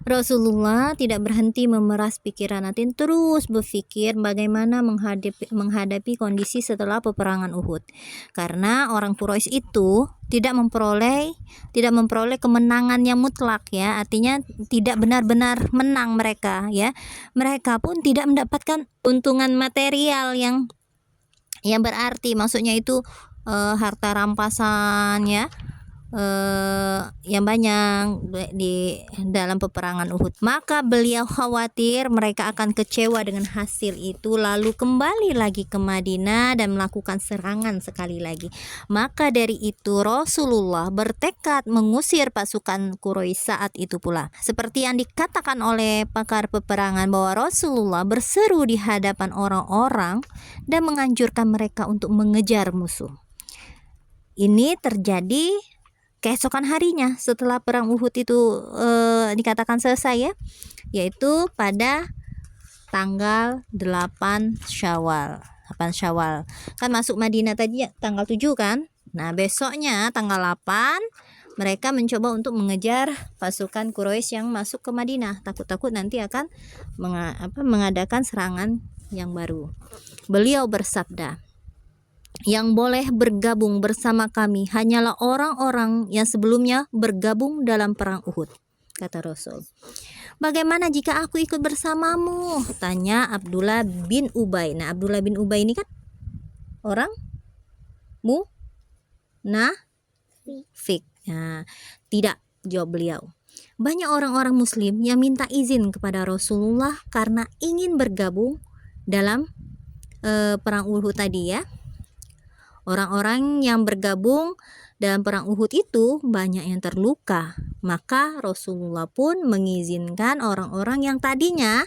Rasulullah tidak berhenti memeras pikiran Atin, terus berpikir bagaimana menghadapi kondisi setelah peperangan Uhud. Karena orang Quraisy itu tidak memperoleh kemenangan yang mutlak, ya. Artinya tidak benar-benar menang mereka, ya. Mereka pun tidak mendapatkan untungan material yang berarti, maksudnya itu harta rampasan, ya, yang banyak di dalam peperangan Uhud. Maka beliau khawatir mereka akan kecewa dengan hasil itu, lalu kembali lagi ke Madinah dan melakukan serangan sekali lagi. Maka dari itu Rasulullah bertekad mengusir pasukan Quraisy saat itu pula. Seperti yang dikatakan oleh pakar peperangan bahwa Rasulullah berseru di hadapan orang-orang dan menganjurkan mereka untuk mengejar musuh. Ini terjadi keesokan harinya setelah perang Uhud itu dikatakan selesai, ya, yaitu pada tanggal 8 Syawal. Kan masuk Madinah tadi ya, tanggal 7 kan. Nah, besoknya tanggal 8 mereka mencoba untuk mengejar pasukan Quraisy yang masuk ke Madinah. Takut-takut nanti akan mengadakan serangan yang baru. Beliau bersabda, "Yang boleh bergabung bersama kami hanyalah orang-orang yang sebelumnya bergabung dalam perang Uhud," kata Rasul. "Bagaimana jika aku ikut bersamamu?" tanya Abdullah bin Ubay. Nah, Abdullah bin Ubay ini kan orang munafik. Nah, tidak, jawab beliau. Banyak orang-orang muslim yang minta izin kepada Rasulullah karena ingin bergabung dalam perang Uhud tadi, ya. Orang-orang yang bergabung dalam perang Uhud itu banyak yang terluka. Maka Rasulullah pun mengizinkan orang-orang yang tadinya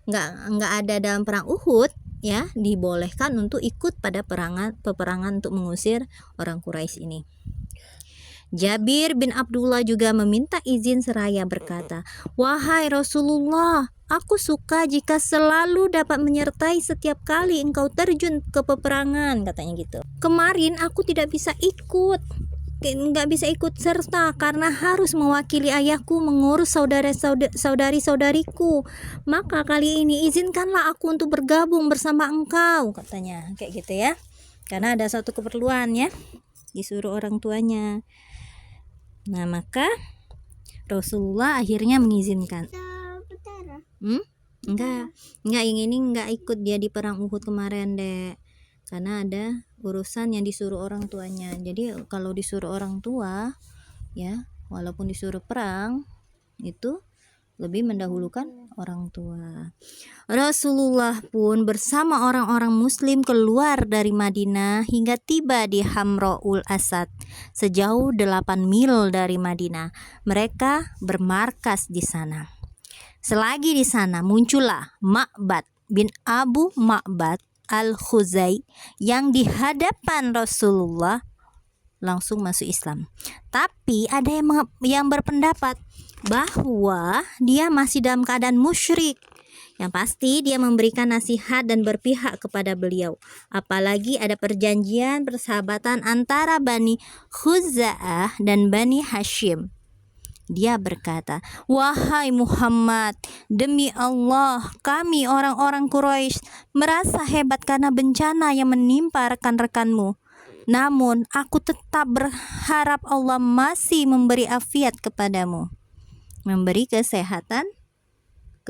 nggak ada dalam perang Uhud, ya, dibolehkan untuk ikut pada peperangan untuk mengusir orang Quraisy ini. Jabir bin Abdullah juga meminta izin seraya berkata, "Wahai Rasulullah, aku suka jika selalu dapat menyertai setiap kali engkau terjun ke peperangan," katanya gitu. "Kemarin aku tidak bisa ikut serta karena harus mewakili ayahku mengurus saudari-saudariku. Maka kali ini izinkanlah aku untuk bergabung bersama engkau," katanya. Kayak gitu, ya. Karena ada satu keperluan, ya, disuruh orang tuanya. Nah, maka Rasulullah akhirnya mengizinkan. Enggak, yang ini enggak ikut dia di perang Uhud kemarin, Dek. Karena ada urusan yang disuruh orang tuanya. Jadi kalau disuruh orang tua, ya, walaupun disuruh perang, itu lebih mendahulukan orang tua. Rasulullah pun bersama orang-orang muslim keluar dari Madinah hingga tiba di Hamraul Asad, sejauh 8 mil dari Madinah. Mereka bermarkas di sana. Selagi di sana muncullah Ma'bad bin Abu Ma'bad al-Khuzai yang di hadapan Rasulullah langsung masuk Islam. Tapi ada yang berpendapat bahwa dia masih dalam keadaan musyrik. Yang pasti dia memberikan nasihat dan berpihak kepada beliau. Apalagi ada perjanjian persahabatan antara Bani Khuza'ah dan Bani Hashim. Dia berkata, "Wahai Muhammad, demi Allah, kami orang-orang Quraisy merasa hebat karena bencana yang menimpa rekan-rekanmu. Namun aku tetap berharap Allah masih memberi afiat kepadamu," memberi kesehatan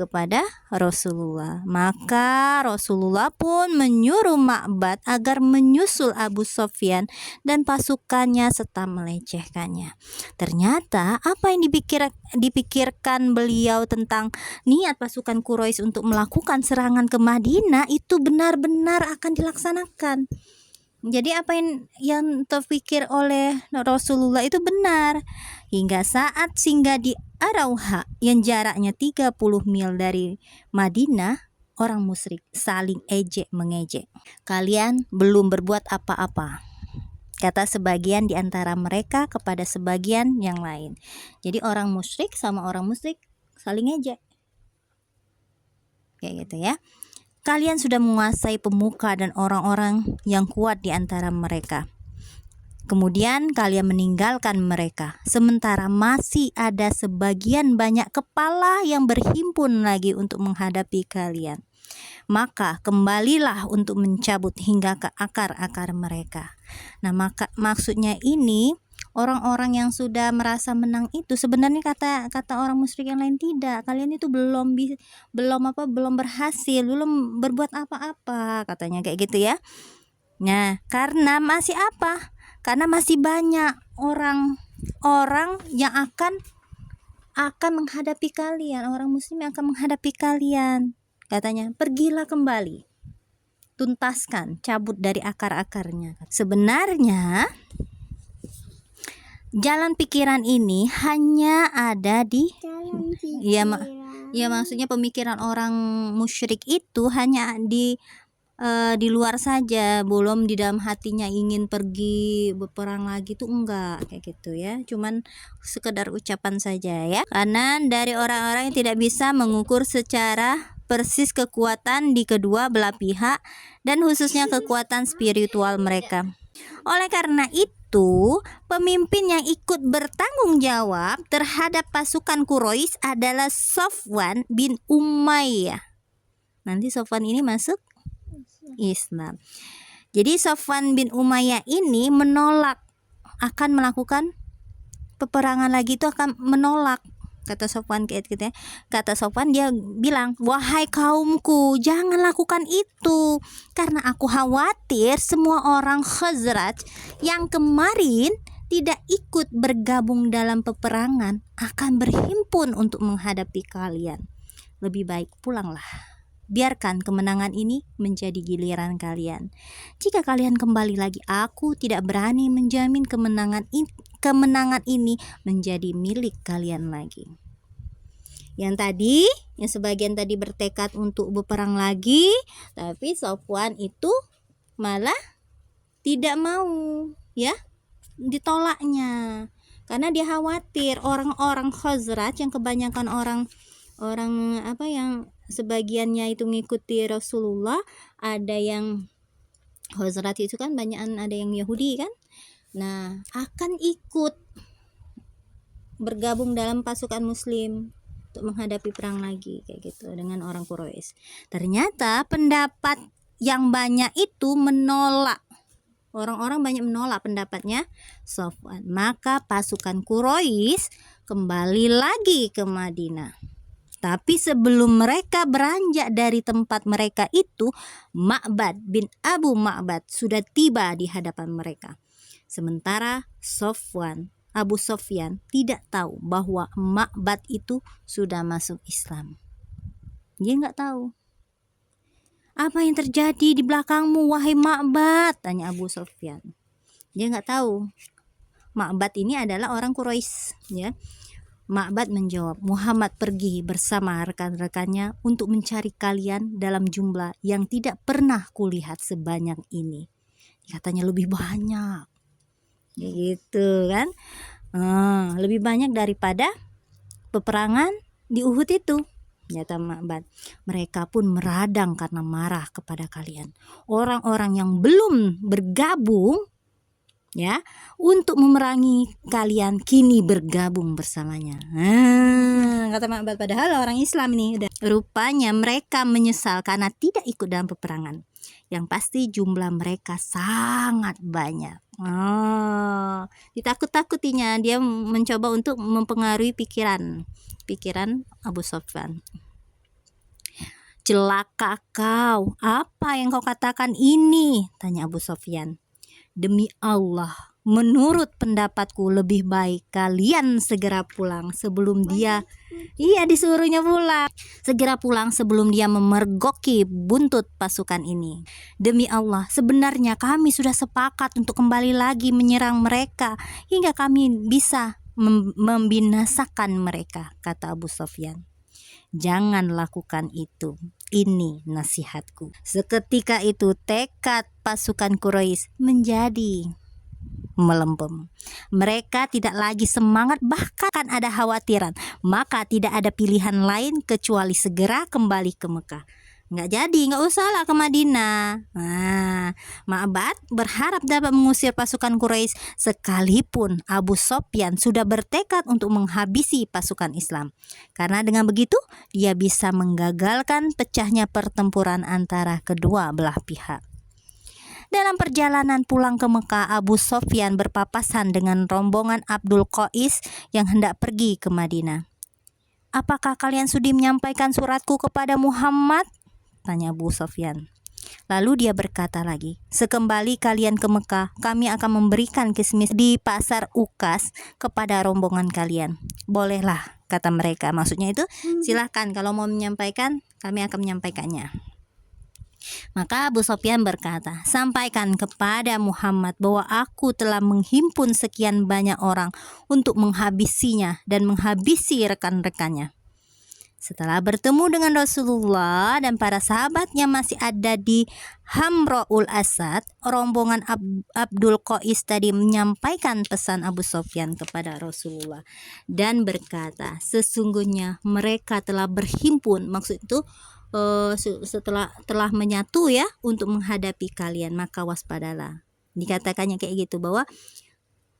kepada Rasulullah. Maka Rasulullah pun menyuruh Ma'bad agar menyusul Abu Sufyan dan pasukannya serta melecehkannya. Ternyata apa yang dipikirkan beliau tentang niat pasukan Quraisy untuk melakukan serangan ke Madinah itu benar-benar akan dilaksanakan. Jadi apa yang terpikir oleh Rasulullah itu benar. Hingga saat singgah di Arauha yang jaraknya 30 mil dari Madinah, orang musyrik saling ejek-mengejek. "Kalian belum berbuat apa-apa," kata sebagian di antara mereka kepada sebagian yang lain. Jadi orang musyrik sama orang musyrik saling ejek. Kayak gitu, ya. "Kalian sudah menguasai pemuka dan orang-orang yang kuat di antara mereka. Kemudian kalian meninggalkan mereka, sementara masih ada sebagian banyak kepala yang berhimpun lagi untuk menghadapi kalian. Maka kembalilah untuk mencabut hingga ke akar-akar mereka. Nah, maksudnya ini orang-orang yang sudah merasa menang itu sebenarnya kata orang musyrik yang lain, tidak, kalian itu belum berhasil, belum berbuat apa-apa, katanya kayak gitu ya. Nah, karena masih apa? Karena masih banyak orang yang akan menghadapi kalian, orang muslim yang akan menghadapi kalian. Katanya, pergilah kembali, tuntaskan, cabut dari akar-akarnya. Sebenarnya jalan pikiran ini hanya ada di maksudnya pemikiran orang musyrik itu hanya di luar saja, belum di dalam hatinya ingin pergi berperang lagi tuh enggak, kayak gitu ya, cuman sekedar ucapan saja ya. Karena dari orang-orang yang tidak bisa mengukur secara persis kekuatan di kedua belah pihak dan khususnya kekuatan spiritual mereka. Oleh karena itu, pemimpin yang ikut bertanggung jawab terhadap pasukan Quraisy adalah Safwan bin Umayyah. Nanti Safwan ini masuk Islam. Jadi Safwan bin Umayyah ini menolak akan melakukan peperangan lagi, itu akan menolak. Kata Safwan kayak gitu ya. Kata Safwan, dia bilang, "Wahai kaumku, jangan lakukan itu, karena aku khawatir semua orang Khazraj yang kemarin tidak ikut bergabung dalam peperangan akan berhimpun untuk menghadapi kalian. Lebih baik pulanglah. Biarkan kemenangan ini menjadi giliran kalian. Jika kalian kembali lagi, aku tidak berani menjamin kemenangan ini menjadi milik kalian lagi." Yang sebagian tadi bertekad untuk berperang lagi, tapi Safwan itu malah tidak mau, ya, ditolaknya. Karena dia khawatir orang-orang Khazraj yang kebanyakan orang yang sebagiannya itu mengikuti Rasulullah, ada yang Khazraj itu kan banyakan ada yang Yahudi kan. Nah, akan ikut bergabung dalam pasukan muslim untuk menghadapi perang lagi kayak gitu dengan orang Quraisy. Ternyata pendapat yang banyak itu menolak. Orang-orang banyak menolak pendapatnya Safwan. Maka pasukan Quraisy kembali lagi ke Madinah. Tapi sebelum mereka beranjak dari tempat mereka itu, Ma'bad bin Abu Ma'bad sudah tiba di hadapan mereka. Sementara Abu Sufyan tidak tahu bahwa Ma'bad itu sudah masuk Islam. Dia nggak tahu. "Apa yang terjadi di belakangmu, wahai Ma'bad?" tanya Abu Sufyan. Dia nggak tahu. Ma'bad ini adalah orang Quraisy, ya. Ma'bad menjawab, "Muhammad pergi bersama rekan-rekannya untuk mencari kalian dalam jumlah yang tidak pernah kulihat sebanyak ini." Katanya lebih banyak. Gitu kan. Lebih banyak daripada peperangan di Uhud itu, nyata Ma'bad. "Mereka pun meradang karena marah kepada kalian. Orang-orang yang belum bergabung, ya, untuk memerangi kalian kini bergabung bersamanya." Kata Ma'bad, padahal orang Islam ini udah. Rupanya mereka menyesal karena tidak ikut dalam peperangan. Yang pasti jumlah mereka sangat banyak. Ditakut-takutinya, dia mencoba untuk mempengaruhi pikiran Abu Sufyan. "Celaka kau, apa yang kau katakan ini?" tanya Abu Sufyan. "Demi Allah, menurut pendapatku lebih baik kalian segera pulang sebelum dia..." Iya, disuruhnya pulang. "Segera pulang sebelum dia memergoki buntut pasukan ini. Demi Allah, sebenarnya kami sudah sepakat untuk kembali lagi menyerang mereka hingga kami bisa membinasakan mereka," kata Abu Sufyan. "Jangan lakukan itu. Ini nasihatku." Seketika itu tekad pasukan Quraisy menjadi melempem. Mereka tidak lagi semangat, bahkan ada khawatiran. Maka tidak ada pilihan lain kecuali segera kembali ke Mekah. nggak jadi, nggak usahlah ke Madinah. Nah, Ma'bad berharap dapat mengusir pasukan Quraisy sekalipun Abu Sofyan sudah bertekad untuk menghabisi pasukan Islam. Karena dengan begitu dia bisa menggagalkan pecahnya pertempuran antara kedua belah pihak. Dalam perjalanan pulang ke Mekah, Abu Sofyan berpapasan dengan rombongan Abdul Qais yang hendak pergi ke Madinah. "Apakah kalian sudi menyampaikan suratku kepada Muhammad?" tanya Abu Sofyan. Lalu dia berkata lagi, "Sekembali kalian ke Mekah, kami akan memberikan kismis di pasar Ukas kepada rombongan kalian." "Bolehlah," kata mereka. Maksudnya itu, silahkan kalau mau menyampaikan, kami akan menyampaikannya. Maka Abu Sofyan berkata, "Sampaikan kepada Muhammad bahwa aku telah menghimpun sekian banyak orang untuk menghabisinya dan menghabisi rekan-rekannya." Setelah bertemu dengan Rasulullah dan para sahabatnya masih ada di Hamraul Asad, rombongan Abdul Qais tadi menyampaikan pesan Abu Sofyan kepada Rasulullah dan berkata, "Sesungguhnya mereka telah berhimpun," maksud itu setelah telah menyatu ya untuk menghadapi kalian, maka waspadalah. Dikatakannya kayak gitu, bahwa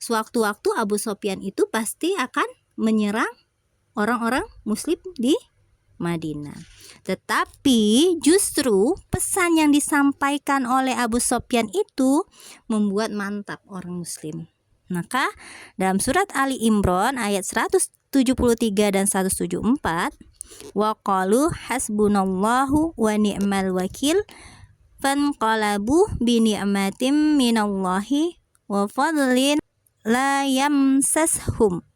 sewaktu-waktu Abu Sofyan itu pasti akan menyerang orang-orang muslim di Madinah. Tetapi justru pesan yang disampaikan oleh Abu Sofyan itu membuat mantap orang muslim. Maka dalam surat Ali Imran ayat 173 dan 174, "Wa qalu hasbunallahu wa ni'mal wakil fanqalabu bi ni'matin minallahi wa fadlin la yamsashum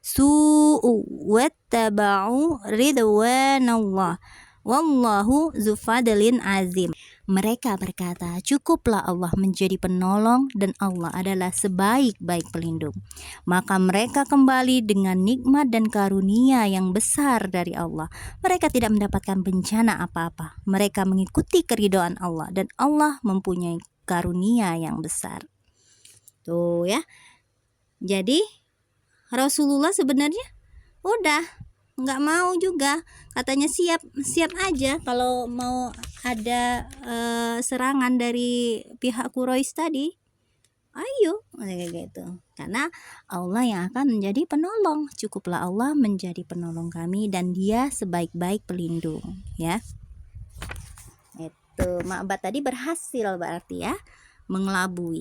su'u wattaba'u ridwanallah wallahu dzufadlin azim." Mereka berkata, "Cukuplah Allah menjadi penolong dan Allah adalah sebaik-baik pelindung." Maka mereka kembali dengan nikmat dan karunia yang besar dari Allah. Mereka tidak mendapatkan bencana apa-apa. Mereka mengikuti keridhaan Allah dan Allah mempunyai karunia yang besar. Tuh ya. Jadi Rasulullah sebenarnya udah nggak mau juga, katanya siap aja kalau mau ada serangan dari pihak Quraisy tadi, ayo kayak gitu, karena Allah yang akan menjadi penolong. Cukuplah Allah menjadi penolong kami dan dia sebaik-baik pelindung ya. Itu Ma'bad tadi berhasil berarti ya mengelabui.